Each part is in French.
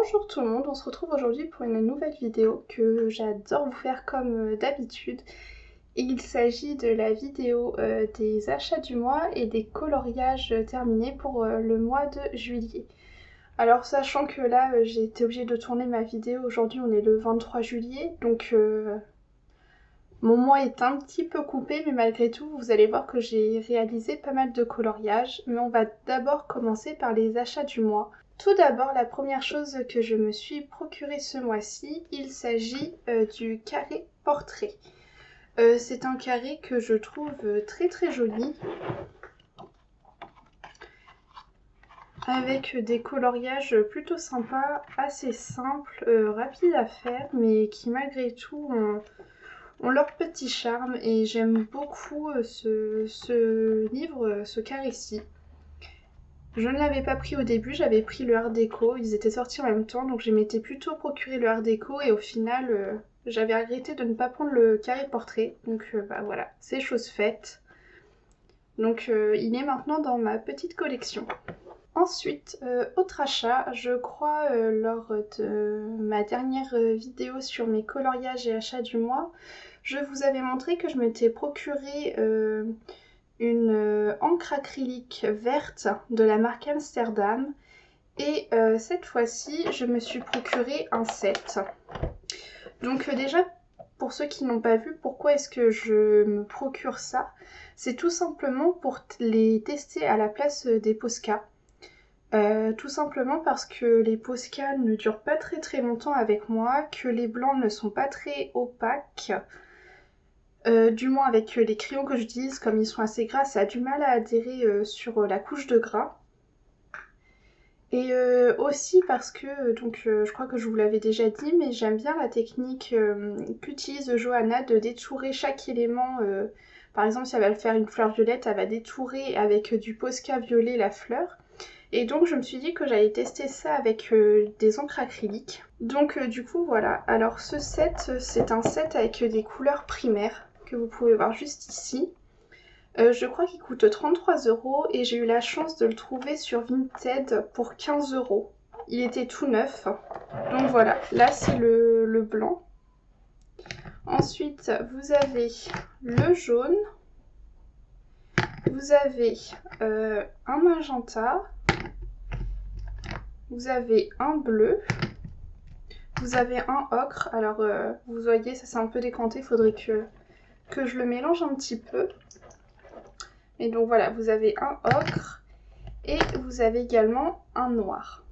Bonjour tout le monde, on se retrouve aujourd'hui pour une nouvelle vidéo que j'adore vous faire comme d'habitude. Il s'agit de la vidéo des achats du mois et des coloriages terminés pour le mois de juillet. Alors sachant que là j'ai été obligée de tourner ma vidéo, aujourd'hui on est le 23 juillet, donc mon mois est un petit peu coupé, mais malgré tout vous allez voir que j'ai réalisé pas mal de coloriages. Mais on va d'abord commencer par les achats du mois. Tout d'abord, la première chose que je me suis procurée ce mois-ci, il s'agit du carré portrait. C'est un carré que je trouve très très joli, avec des coloriages plutôt sympas, assez simples, rapides à faire, mais qui malgré tout ont leur petit charme, et j'aime beaucoup ce livre, ce carré-ci. Je ne l'avais pas pris au début, j'avais pris le Art Déco, ils étaient sortis en même temps, donc je m'étais plutôt procuré le Art Déco et au final j'avais regretté de ne pas prendre le carré portrait, donc bah voilà, c'est chose faite. Donc il est maintenant dans ma petite collection. Ensuite, autre achat, je crois lors de ma dernière vidéo sur mes coloriages et achats du mois, je vous avais montré que je m'étais procuré une encre acrylique verte de la marque Amsterdam, et cette fois-ci je me suis procuré un set. Donc déjà, pour ceux qui n'ont pas vu, pourquoi est-ce que je me procure ça? C'est tout simplement pour les tester à la place des Posca. Tout simplement parce que les Posca ne durent pas très très longtemps avec moi, que les blancs ne sont pas très opaques. Du moins avec les crayons que j'utilise, comme ils sont assez gras, ça a du mal à adhérer sur la couche de gras. Et aussi parce que, je crois que je vous l'avais déjà dit, mais j'aime bien la technique qu'utilise Johanna de détourer chaque élément. Par exemple, si elle va faire une fleur violette, elle va détourer avec du Posca violet la fleur. Et donc je me suis dit que j'allais tester ça avec des encres acryliques. Donc du coup voilà, alors ce set, c'est un set avec des couleurs primaires que vous pouvez voir juste ici. Je crois qu'il coûte 33 € et j'ai eu la chance de le trouver sur Vinted pour 15 €. Il était tout neuf. Donc voilà, là c'est le blanc. Ensuite, vous avez le jaune. Vous avez un magenta. Vous avez un bleu. Vous avez un ocre. Alors, vous voyez, ça s'est un peu décanté. Il faudrait que je le mélange un petit peu. Et donc voilà, vous avez un ocre. Et vous avez également un noir.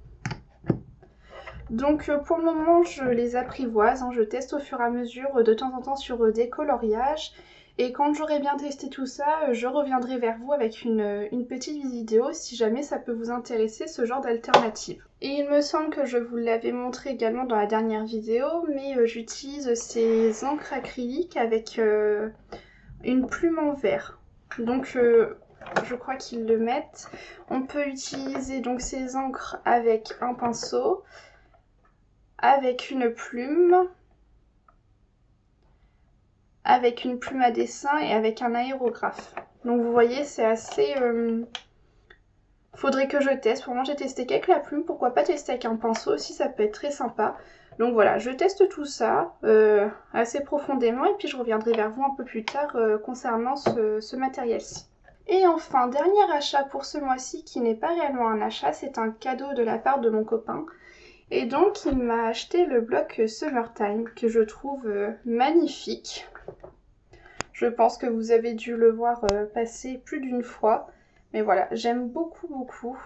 Donc pour le moment, je les apprivoise. Je teste au fur et à mesure, de temps en temps, sur des coloriages. Et quand j'aurai bien testé tout ça, je reviendrai vers vous avec une petite vidéo si jamais ça peut vous intéresser, ce genre d'alternative. Et il me semble que je vous l'avais montré également dans la dernière vidéo, mais j'utilise ces encres acryliques avec une plume en verre. Donc je crois qu'ils le mettent. On peut utiliser donc ces encres avec un pinceau, avec une plume à dessin et avec un aérographe. Donc vous voyez, c'est assez... Faudrait que je teste. Pour moi, j'ai testé qu'avec la plume. Pourquoi pas tester avec un pinceau aussi, ça peut être très sympa. Donc voilà, je teste tout ça assez profondément et puis je reviendrai vers vous un peu plus tard concernant ce matériel-ci. Et enfin, dernier achat pour ce mois-ci qui n'est pas réellement un achat, c'est un cadeau de la part de mon copain. Et donc, il m'a acheté le bloc Summertime que je trouve magnifique. Je pense que vous avez dû le voir passer plus d'une fois. Mais voilà, j'aime beaucoup beaucoup.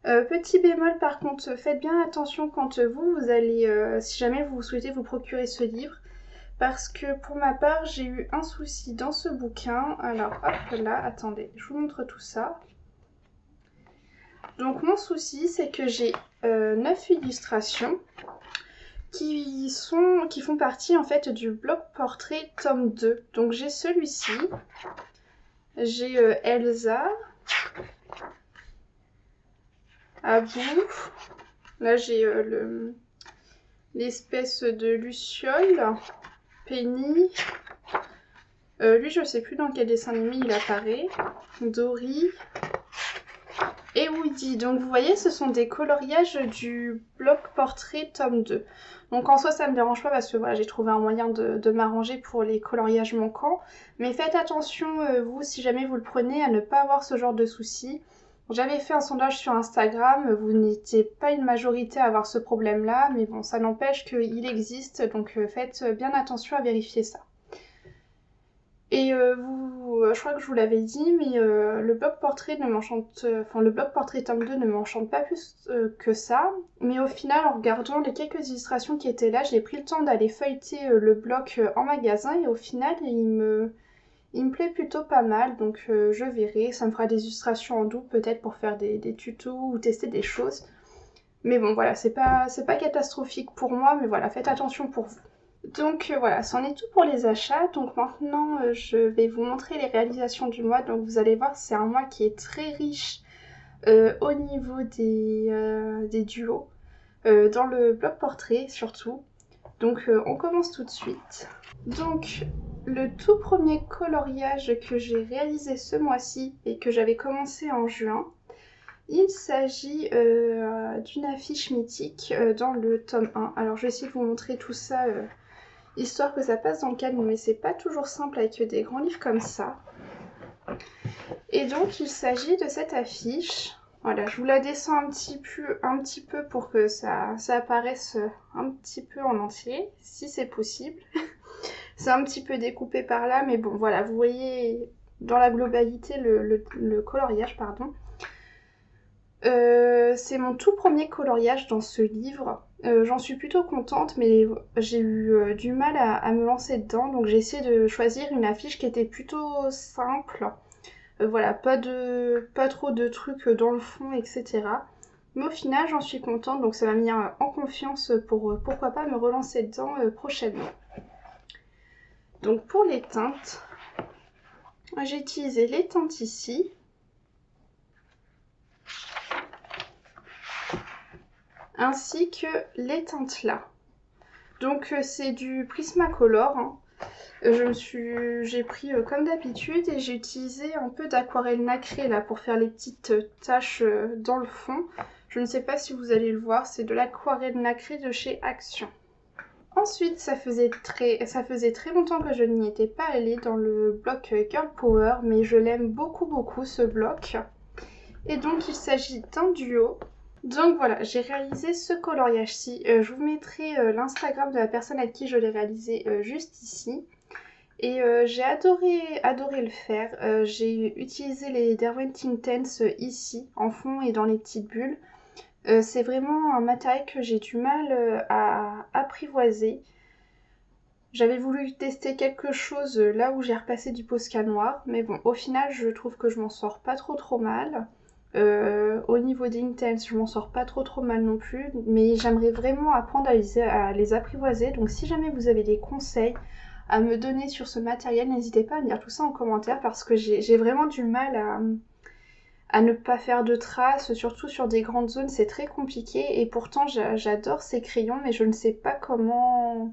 Petit bémol par contre, faites bien attention quand vous allez, si jamais vous souhaitez vous procurer ce livre. Parce que pour ma part, j'ai eu un souci dans ce bouquin. Alors hop là, attendez, je vous montre tout ça. Donc mon souci, c'est que j'ai 9 illustrations qui font partie en fait du bloc portrait tome 2. Donc j'ai celui-ci, j'ai Elsa, Abou, là j'ai l'espèce de Luciole, Penny, lui je sais plus dans quel dessin animé il apparaît, Dory, et Woody. Donc vous voyez, ce sont des coloriages du bloc portrait tome 2. Donc en soi ça me dérange pas parce que voilà, j'ai trouvé un moyen de m'arranger pour les coloriages manquants. Mais faites attention, vous, si jamais vous le prenez, à ne pas avoir ce genre de soucis. J'avais fait un sondage sur Instagram, vous n'étiez pas une majorité à avoir ce problème-là, mais bon, ça n'empêche qu'il existe, donc faites bien attention à vérifier ça. Et je crois que je vous l'avais dit, mais le bloc portrait ne m'enchante, enfin le bloc portrait tome 2 ne m'enchante pas plus que ça. Mais au final, en regardant les quelques illustrations qui étaient là, j'ai pris le temps d'aller feuilleter le bloc en magasin et au final, il me plaît plutôt pas mal. Donc je verrai, ça me fera des illustrations en double peut-être pour faire des tutos ou tester des choses. Mais bon, voilà, c'est pas catastrophique pour moi, mais voilà, faites attention pour vous. Donc voilà, c'en est tout pour les achats. Donc maintenant, je vais vous montrer les réalisations du mois. Donc vous allez voir, c'est un mois qui est très riche au niveau des duos, dans le bloc portrait surtout. Donc on commence tout de suite. Donc le tout premier coloriage que j'ai réalisé ce mois-ci et que j'avais commencé en juin, il s'agit d'une affiche mythique dans le tome 1. Alors je vais essayer de vous montrer tout ça histoire que ça passe dans le calme, mais c'est pas toujours simple avec des grands livres comme ça. Et donc il s'agit de cette affiche. Voilà, je vous la descends un petit peu pour que ça apparaisse un petit peu en entier, si c'est possible. C'est un petit peu découpé par là, mais bon voilà, vous voyez dans la globalité le coloriage, pardon. C'est mon tout premier coloriage dans ce livre. J'en suis plutôt contente, mais j'ai eu du mal à me lancer dedans, donc j'ai essayé de choisir une affiche qui était plutôt simple. Voilà, pas trop de trucs dans le fond, etc. Mais au final, j'en suis contente, donc ça m'a mis en confiance pour pourquoi pas me relancer dedans prochainement. Donc pour les teintes, j'ai utilisé les teintes ici. Ainsi que les teintes là. Donc c'est du Prismacolor. Hein. J'ai pris comme d'habitude et j'ai utilisé un peu d'aquarelle nacrée là pour faire les petites taches dans le fond. Je ne sais pas si vous allez le voir, c'est de l'aquarelle nacrée de chez Action. Ensuite, ça faisait très longtemps que je n'y étais pas allée dans le bloc Girl Power, mais je l'aime beaucoup ce bloc. Et donc il s'agit d'un duo. Donc voilà, j'ai réalisé ce coloriage-ci. Je vous mettrai l'Instagram de la personne à qui je l'ai réalisé juste ici. Et j'ai adoré le faire. J'ai utilisé les Derwent Intense ici, en fond et dans les petites bulles. C'est vraiment un matériel que j'ai du mal à apprivoiser. J'avais voulu tester quelque chose là où j'ai repassé du Posca noir, mais bon, au final, je trouve que je m'en sors pas trop mal. Au niveau des Intense, je m'en sors pas trop mal non plus, mais j'aimerais vraiment apprendre à les apprivoiser. Donc si jamais vous avez des conseils à me donner sur ce matériel, n'hésitez pas à me dire tout ça en commentaire parce que j'ai vraiment du mal à ne pas faire de traces, surtout sur des grandes zones, c'est très compliqué et pourtant j'adore ces crayons mais je ne sais pas comment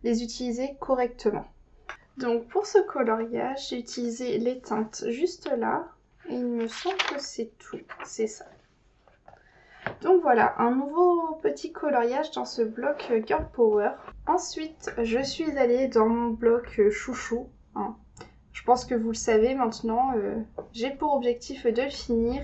les utiliser correctement. Donc pour ce coloriage, j'ai utilisé les teintes juste là. Et il me semble que c'est tout, c'est ça. Donc voilà, un nouveau petit coloriage dans ce bloc Girl Power. Ensuite, je suis allée dans mon bloc chouchou. Hein. Je pense que vous le savez maintenant, j'ai pour objectif de le finir.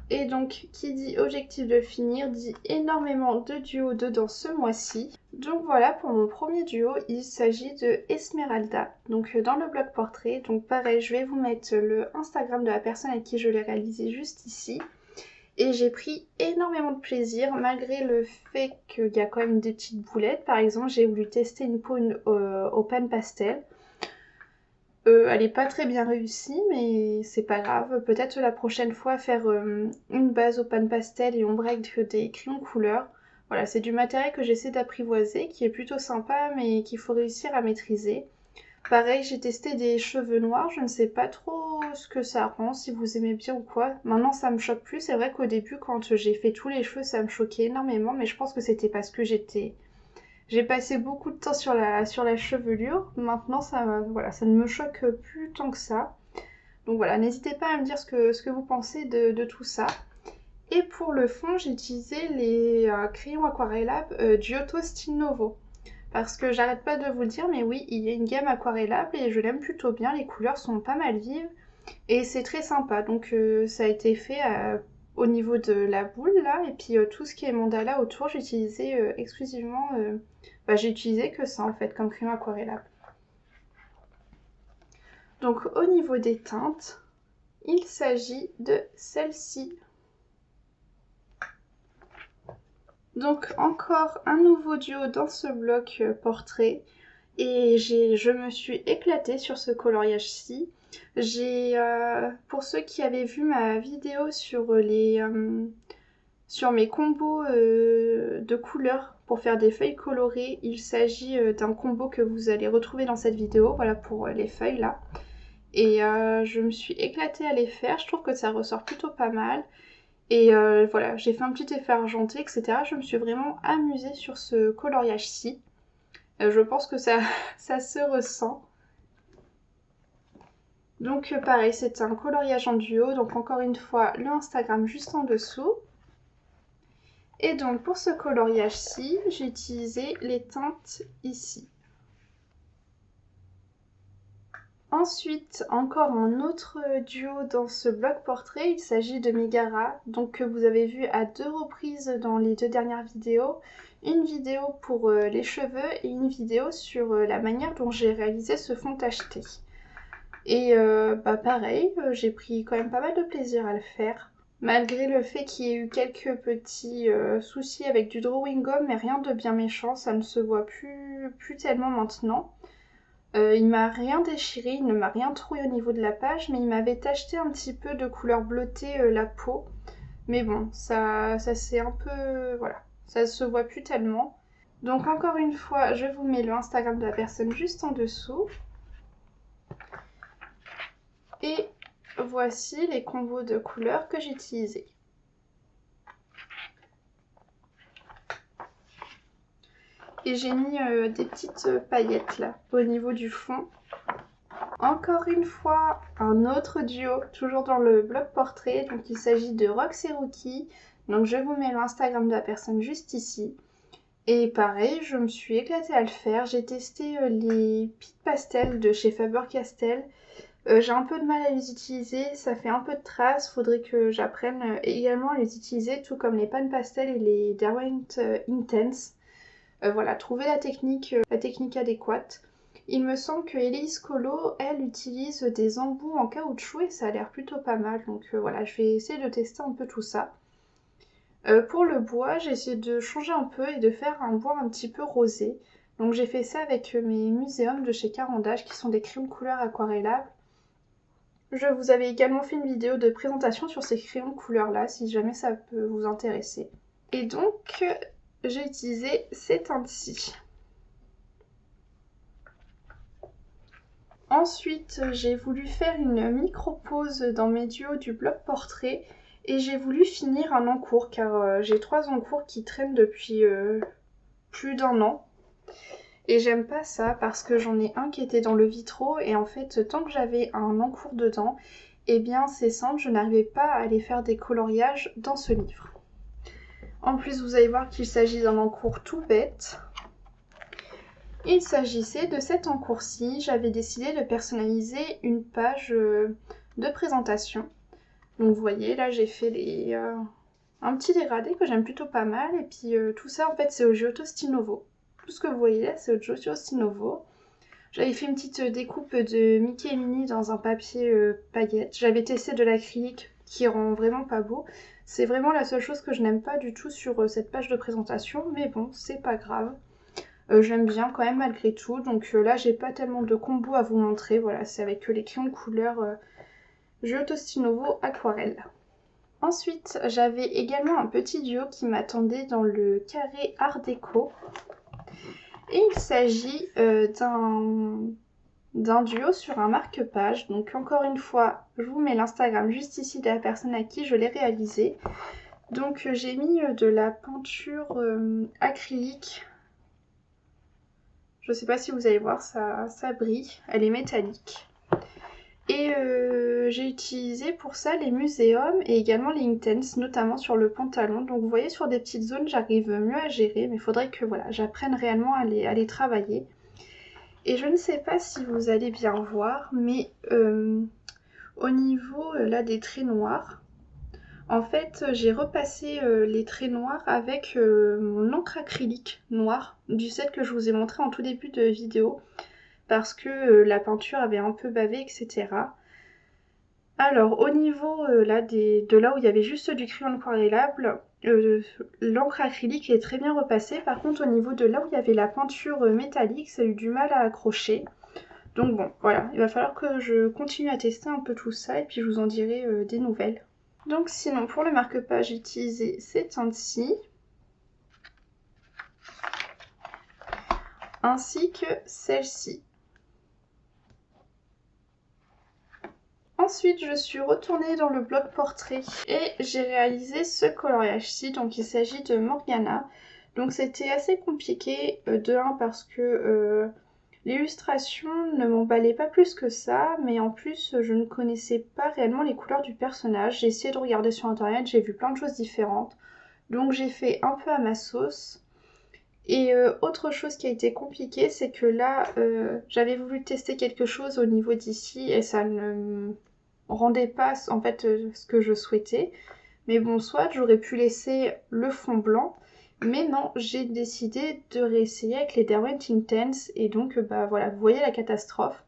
Et donc, qui dit objectif de le finir, dit énormément de duos dedans ce mois-ci. Donc voilà, pour mon premier duo, il s'agit de Esmeralda, donc dans le bloc portrait. Donc pareil, je vais vous mettre le Instagram de la personne avec qui je l'ai réalisé juste ici. Et j'ai pris énormément de plaisir, malgré le fait qu'il y a quand même des petites boulettes. Par exemple, j'ai voulu tester une peau au pan pastel. Elle est pas très bien réussie, mais c'est pas grave. Peut-être la prochaine fois faire une base au pan pastel et ombre avec des crayons couleur. Voilà, c'est du matériel que j'essaie d'apprivoiser, qui est plutôt sympa, mais qu'il faut réussir à maîtriser. Pareil, j'ai testé des cheveux noirs, je ne sais pas trop ce que ça rend, si vous aimez bien ou quoi. Maintenant, ça me choque plus. C'est vrai qu'au début, quand j'ai fait tous les cheveux, ça me choquait énormément, mais je pense que c'était parce que j'ai passé beaucoup de temps sur la chevelure. Maintenant, voilà, ça ne me choque plus tant que ça. Donc voilà, n'hésitez pas à me dire ce que vous pensez de tout ça. Et pour le fond, j'ai utilisé les crayons aquarellables Giotto Style Novo. Parce que j'arrête pas de vous le dire, mais oui, il y a une gamme aquarellable et je l'aime plutôt bien. Les couleurs sont pas mal vives et c'est très sympa. Donc ça a été fait au niveau de la boule là. Et puis tout ce qui est mandala autour, j'ai utilisé exclusivement... j'ai utilisé que ça en fait comme crayon aquarellable. Donc au niveau des teintes, il s'agit de celle-ci. Donc encore un nouveau duo dans ce bloc portrait et je me suis éclatée sur ce coloriage-ci. Pour ceux qui avaient vu ma vidéo sur sur mes combos de couleurs pour faire des feuilles colorées, il s'agit d'un combo que vous allez retrouver dans cette vidéo, voilà pour les feuilles là. Et je me suis éclatée à les faire, je trouve que ça ressort plutôt pas mal. Et voilà, j'ai fait un petit effet argenté, etc. Je me suis vraiment amusée sur ce coloriage-ci. Je pense que ça se ressent. Donc pareil, c'est un coloriage en duo. Donc encore une fois, le Instagram juste en dessous. Et donc pour ce coloriage-ci, j'ai utilisé les teintes ici. Ensuite, encore un autre duo dans ce bloc portrait, il s'agit de Megara, donc que vous avez vu à 2 reprises dans les 2 dernières vidéos. Une vidéo pour les cheveux et une vidéo sur la manière dont j'ai réalisé ce fond tacheté. Et pareil, j'ai pris quand même pas mal de plaisir à le faire. Malgré le fait qu'il y ait eu quelques petits soucis avec du drawing gum, mais rien de bien méchant, ça ne se voit plus tellement maintenant. Il m'a rien déchiré, il ne m'a rien troué au niveau de la page, mais il m'avait tacheté un petit peu de couleur bleutée la peau. Mais bon, ça c'est un peu... voilà, ça se voit plus tellement. Donc encore une fois, je vous mets le Instagram de la personne juste en dessous. Et voici les combos de couleurs que j'ai utilisés. Et j'ai mis des petites paillettes là, au niveau du fond. Encore une fois, un autre duo, toujours dans le bloc portrait. Donc il s'agit de Rox et Rookie. Donc je vous mets l'Instagram de la personne juste ici. Et pareil, je me suis éclatée à le faire. J'ai testé les Pit Pastel de chez Faber-Castell. J'ai un peu de mal à les utiliser, ça fait un peu de traces. Faudrait que j'apprenne également à les utiliser, tout comme les Pan Pastel et les Derwent Intense. Voilà, trouver la technique adéquate. Il me semble que Elise Colo, elle, utilise des embouts en caoutchouc et ça a l'air plutôt pas mal. Donc voilà, je vais essayer de tester un peu tout ça. Pour le bois, j'ai essayé de changer un peu et de faire un bois un petit peu rosé. Donc j'ai fait ça avec mes Muséums de chez Carandache qui sont des crayons de couleur aquarellables. Je vous avais également fait une vidéo de présentation sur ces crayons de couleur là, si jamais ça peut vous intéresser. Et donc, j'ai utilisé ces teintes-ci. Ensuite, j'ai voulu faire une micro-pause dans mes duos du bloc portrait et j'ai voulu finir un encours car j'ai 3 encours qui traînent depuis plus d'1 an. Et j'aime pas ça parce que j'en ai un qui était dans le vitraux et en fait, tant que j'avais un encours dedans, eh bien c'est simple, je n'arrivais pas à aller faire des coloriages dans ce livre. En plus, vous allez voir qu'il s'agit d'un encours tout bête. Il s'agissait de cet encours-ci. J'avais décidé de personnaliser une page de présentation. Donc vous voyez, là j'ai fait un petit dégradé que j'aime plutôt pas mal. Et puis tout ça en fait c'est au Giotto Style Novo. Tout ce que vous voyez là c'est au Giotto Style Novo. J'avais fait une petite découpe de Mickey et Minnie dans un papier paillette. J'avais testé de l'acrylique qui rend vraiment pas beau. C'est vraiment la seule chose que je n'aime pas du tout sur cette page de présentation. Mais bon, c'est pas grave. J'aime bien quand même malgré tout. Donc là, j'ai pas tellement de combos à vous montrer. Voilà, c'est avec les crayons de couleur Giotto Style Novo Aquarelle. Ensuite, j'avais également un petit duo qui m'attendait dans le carré Art Déco. Et il s'agit d'un duo sur un marque-page. Donc encore une fois, je vous mets l'Instagram juste ici de la personne à qui je l'ai réalisé. Donc j'ai mis de la peinture acrylique. Je sais pas si vous allez voir, ça brille. Elle est métallique. Et j'ai utilisé pour ça les muséums et également les Intense, notamment sur le pantalon. Donc vous voyez, sur des petites zones, j'arrive mieux à gérer, mais il faudrait que voilà, j'apprenne réellement à les travailler. Et je ne sais pas si vous allez bien voir, mais au niveau là des traits noirs, en fait j'ai repassé les traits noirs avec mon encre acrylique noire du set que je vous ai montré en tout début de vidéo, parce que la peinture avait un peu bavé, etc. Alors, au niveau là, de là où il y avait juste du crayon aquarellable, l'encre acrylique est très bien repassée. Par contre, au niveau de là où il y avait la peinture métallique, ça a eu du mal à accrocher. Donc bon, voilà, il va falloir que je continue à tester un peu tout ça et puis je vous en dirai des nouvelles. Donc sinon, pour le marque-page, j'ai utilisé ces teintes-ci, ainsi que celle-ci. Ensuite, je suis retournée dans le bloc portrait et j'ai réalisé ce coloriage-ci. Donc il s'agit de Morgana. Donc c'était assez compliqué, de 1 parce que l'illustration ne m'emballait pas plus que ça, mais en plus je ne connaissais pas réellement les couleurs du personnage. J'ai essayé de regarder sur internet, j'ai vu plein de choses différentes. Donc j'ai fait un peu à ma sauce. Et autre chose qui a été compliquée, c'est que là, j'avais voulu tester quelque chose au niveau d'ici et ça ne rendait pas en fait ce que je souhaitais. Mais bon, soit j'aurais pu laisser le fond blanc, mais non, j'ai décidé de réessayer avec les Derwent Intense et donc bah voilà, vous voyez la catastrophe.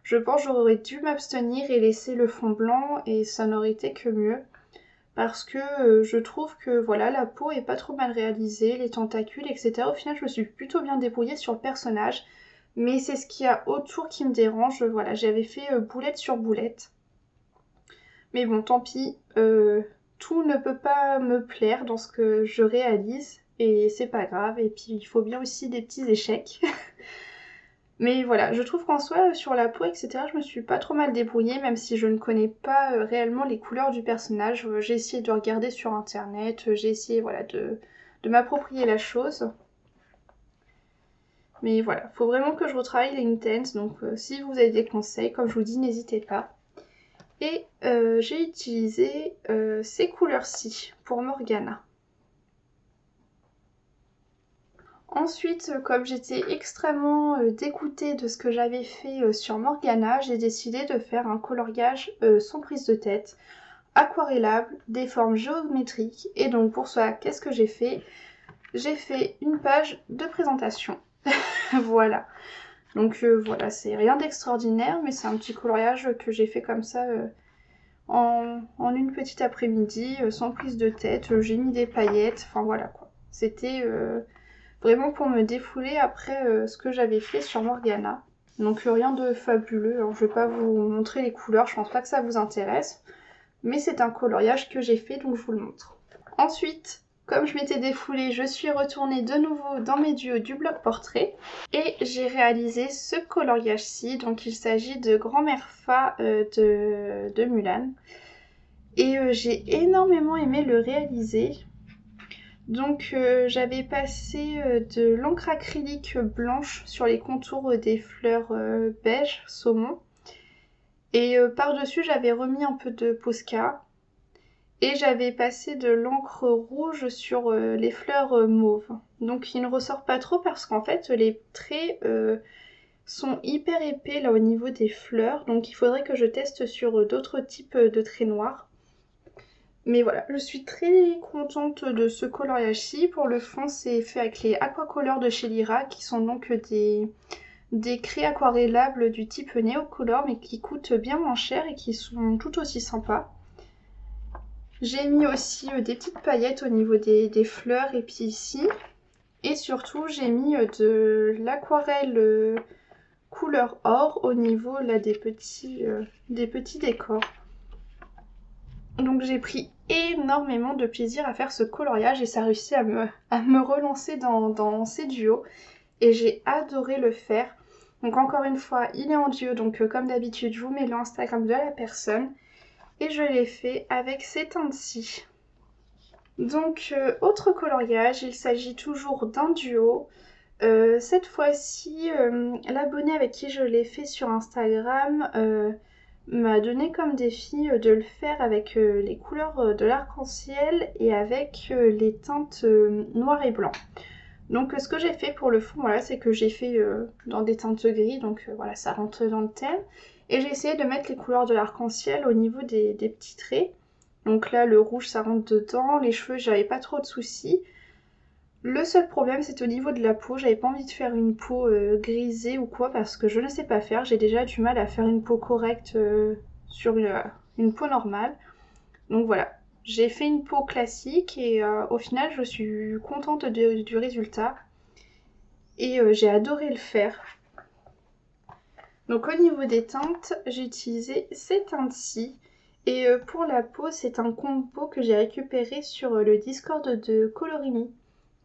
Je pense que j'aurais dû m'abstenir et laisser le fond blanc et ça n'aurait été que mieux. Parce que je trouve que voilà, la peau est pas trop mal réalisée, les tentacules, etc. Au final, je me suis plutôt bien débrouillée sur le personnage. Mais c'est ce qu'il y a autour qui me dérange. Voilà, j'avais fait boulette sur boulette. Mais bon, tant pis, tout ne peut pas me plaire dans ce que je réalise, et c'est pas grave, et puis il faut bien aussi des petits échecs. Mais voilà, je trouve qu'en soi, sur la peau, etc., je me suis pas trop mal débrouillée, même si je ne connais pas réellement les couleurs du personnage. J'ai essayé de regarder sur internet, j'ai essayé voilà, de m'approprier la chose. Mais voilà, faut vraiment que je retravaille les Intense, donc si vous avez des conseils, comme je vous dis, n'hésitez pas. Et j'ai utilisé ces couleurs-ci pour Morgana. Ensuite, comme j'étais extrêmement dégoûtée de ce que j'avais fait sur Morgana, j'ai décidé de faire un coloriage sans prise de tête, aquarellable, des formes géométriques. Et donc pour ça, qu'est-ce que j'ai fait? J'ai fait une page de présentation. Voilà. Donc voilà, c'est rien d'extraordinaire, mais c'est un petit coloriage que j'ai fait comme ça en une petite après-midi, sans prise de tête. J'ai mis des paillettes, enfin voilà quoi. C'était vraiment pour me défouler après ce que j'avais fait sur Morgana. Donc rien de fabuleux, alors je vais pas vous montrer les couleurs, je pense pas que ça vous intéresse. Mais c'est un coloriage que j'ai fait, donc je vous le montre. Ensuite, comme je m'étais défoulée, je suis retournée de nouveau dans mes duos du bloc portrait. Et j'ai réalisé ce coloriage-ci, donc il s'agit de Grand-mère Fa de Mulan. Et j'ai énormément aimé le réaliser. Donc j'avais passé de l'encre acrylique blanche sur les contours des fleurs beige saumon. Et par-dessus j'avais remis un peu de Posca. Et j'avais passé de l'encre rouge sur les fleurs mauves. Donc il ne ressort pas trop parce qu'en fait les traits sont hyper épais là au niveau des fleurs. Donc il faudrait que je teste sur d'autres types de traits noirs. Mais voilà, je suis très contente de ce coloriage-ci. Pour le fond, c'est fait avec les Aquacolor de chez Lyra, qui sont donc des craies aquarellables du type Neocolor, mais qui coûtent bien moins cher et qui sont tout aussi sympas. J'ai mis aussi des petites paillettes au niveau des fleurs et puis ici. Et surtout, j'ai mis de l'aquarelle couleur or au niveau là, des petits décors. Donc j'ai pris énormément de plaisir à faire ce coloriage et ça a réussi à me relancer dans ces duos. Et j'ai adoré le faire. Donc encore une fois, il est en duo, donc comme d'habitude, je vous mets l'Instagram de la personne. Et je l'ai fait avec ces teintes-ci. Donc autre coloriage, il s'agit toujours d'un duo. Cette fois-ci, l'abonné avec qui je l'ai fait sur Instagram m'a donné comme défi de le faire avec les couleurs de l'arc-en-ciel et avec les teintes noir et blanc. Donc ce que j'ai fait pour le fond, voilà, c'est que j'ai fait dans des teintes gris, donc voilà, ça rentre dans le thème. Et j'ai essayé de mettre les couleurs de l'arc-en-ciel au niveau des petits traits. Donc là, le rouge, ça rentre dedans. Les cheveux, j'avais pas trop de soucis. Le seul problème, c'est au niveau de la peau. J'avais pas envie de faire une peau grisée ou quoi, parce que je ne sais pas faire. J'ai déjà du mal à faire une peau correcte sur une peau normale. Donc voilà, j'ai fait une peau classique et au final, je suis contente du résultat. Et j'ai adoré le faire. Donc au niveau des teintes, j'ai utilisé ces teintes-ci. Et pour la peau, c'est un combo que j'ai récupéré sur le Discord de Colorini.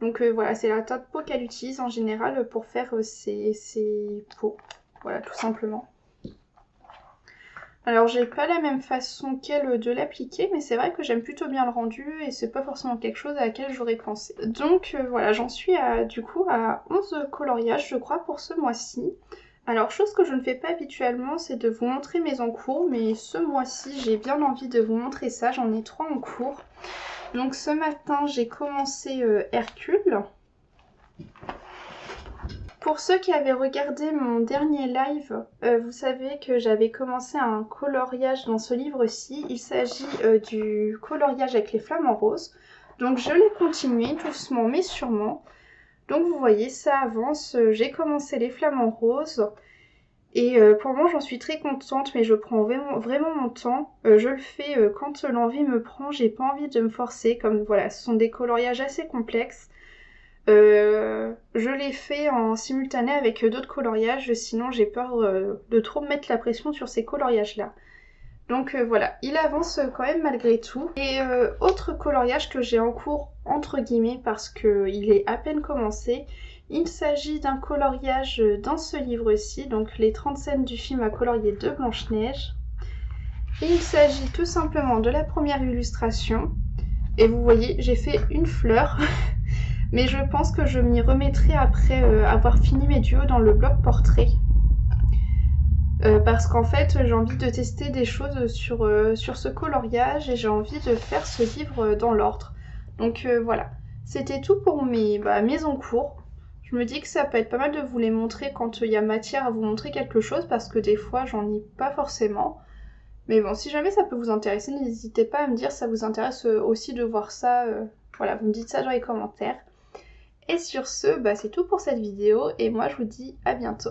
Donc voilà, c'est la teinte peau qu'elle utilise en général pour faire ses peaux. Voilà, tout simplement. Alors j'ai pas la même façon qu'elle de l'appliquer, mais c'est vrai que j'aime plutôt bien le rendu et c'est pas forcément quelque chose à laquelle j'aurais pensé. Donc voilà, j'en suis du coup à 11 coloriages je crois pour ce mois-ci. Alors chose que je ne fais pas habituellement, c'est de vous montrer mes encours, mais ce mois-ci j'ai bien envie de vous montrer ça, j'en ai 3 en cours. Donc ce matin j'ai commencé Hercule. Pour ceux qui avaient regardé mon dernier live, vous savez que j'avais commencé un coloriage dans ce livre-ci. Il s'agit du coloriage avec les flamants roses. Donc je l'ai continué doucement mais sûrement. Donc vous voyez, ça avance. J'ai commencé les flamants roses. Et pour moi, j'en suis très contente, mais je prends vraiment mon temps. Je le fais quand l'envie me prend. J'ai pas envie de me forcer. Comme voilà, ce sont des coloriages assez complexes. Je l'ai fait en simultané avec d'autres coloriages, sinon j'ai peur de trop me mettre la pression sur ces coloriages-là. Donc voilà, il avance quand même malgré tout. Et autre coloriage que j'ai en cours, entre guillemets, parce qu'il est à peine commencé, il s'agit d'un coloriage dans ce livre-ci, donc les 30 scènes du film à colorier de Blanche-Neige. Et il s'agit tout simplement de la première illustration. Et vous voyez, j'ai fait une fleur. Mais je pense que je m'y remettrai après avoir fini mes duos dans le bloc portrait. Parce qu'en fait, j'ai envie de tester des choses sur ce coloriage et j'ai envie de faire ce livre dans l'ordre. Donc voilà, c'était tout pour mes encours. Je me dis que ça peut être pas mal de vous les montrer quand il y a matière à vous montrer quelque chose parce que des fois, j'en ai pas forcément. Mais bon, si jamais ça peut vous intéresser, n'hésitez pas à me dire si ça vous intéresse aussi de voir ça. Voilà, vous me dites ça dans les commentaires. Et sur ce, c'est tout pour cette vidéo et moi je vous dis à bientôt.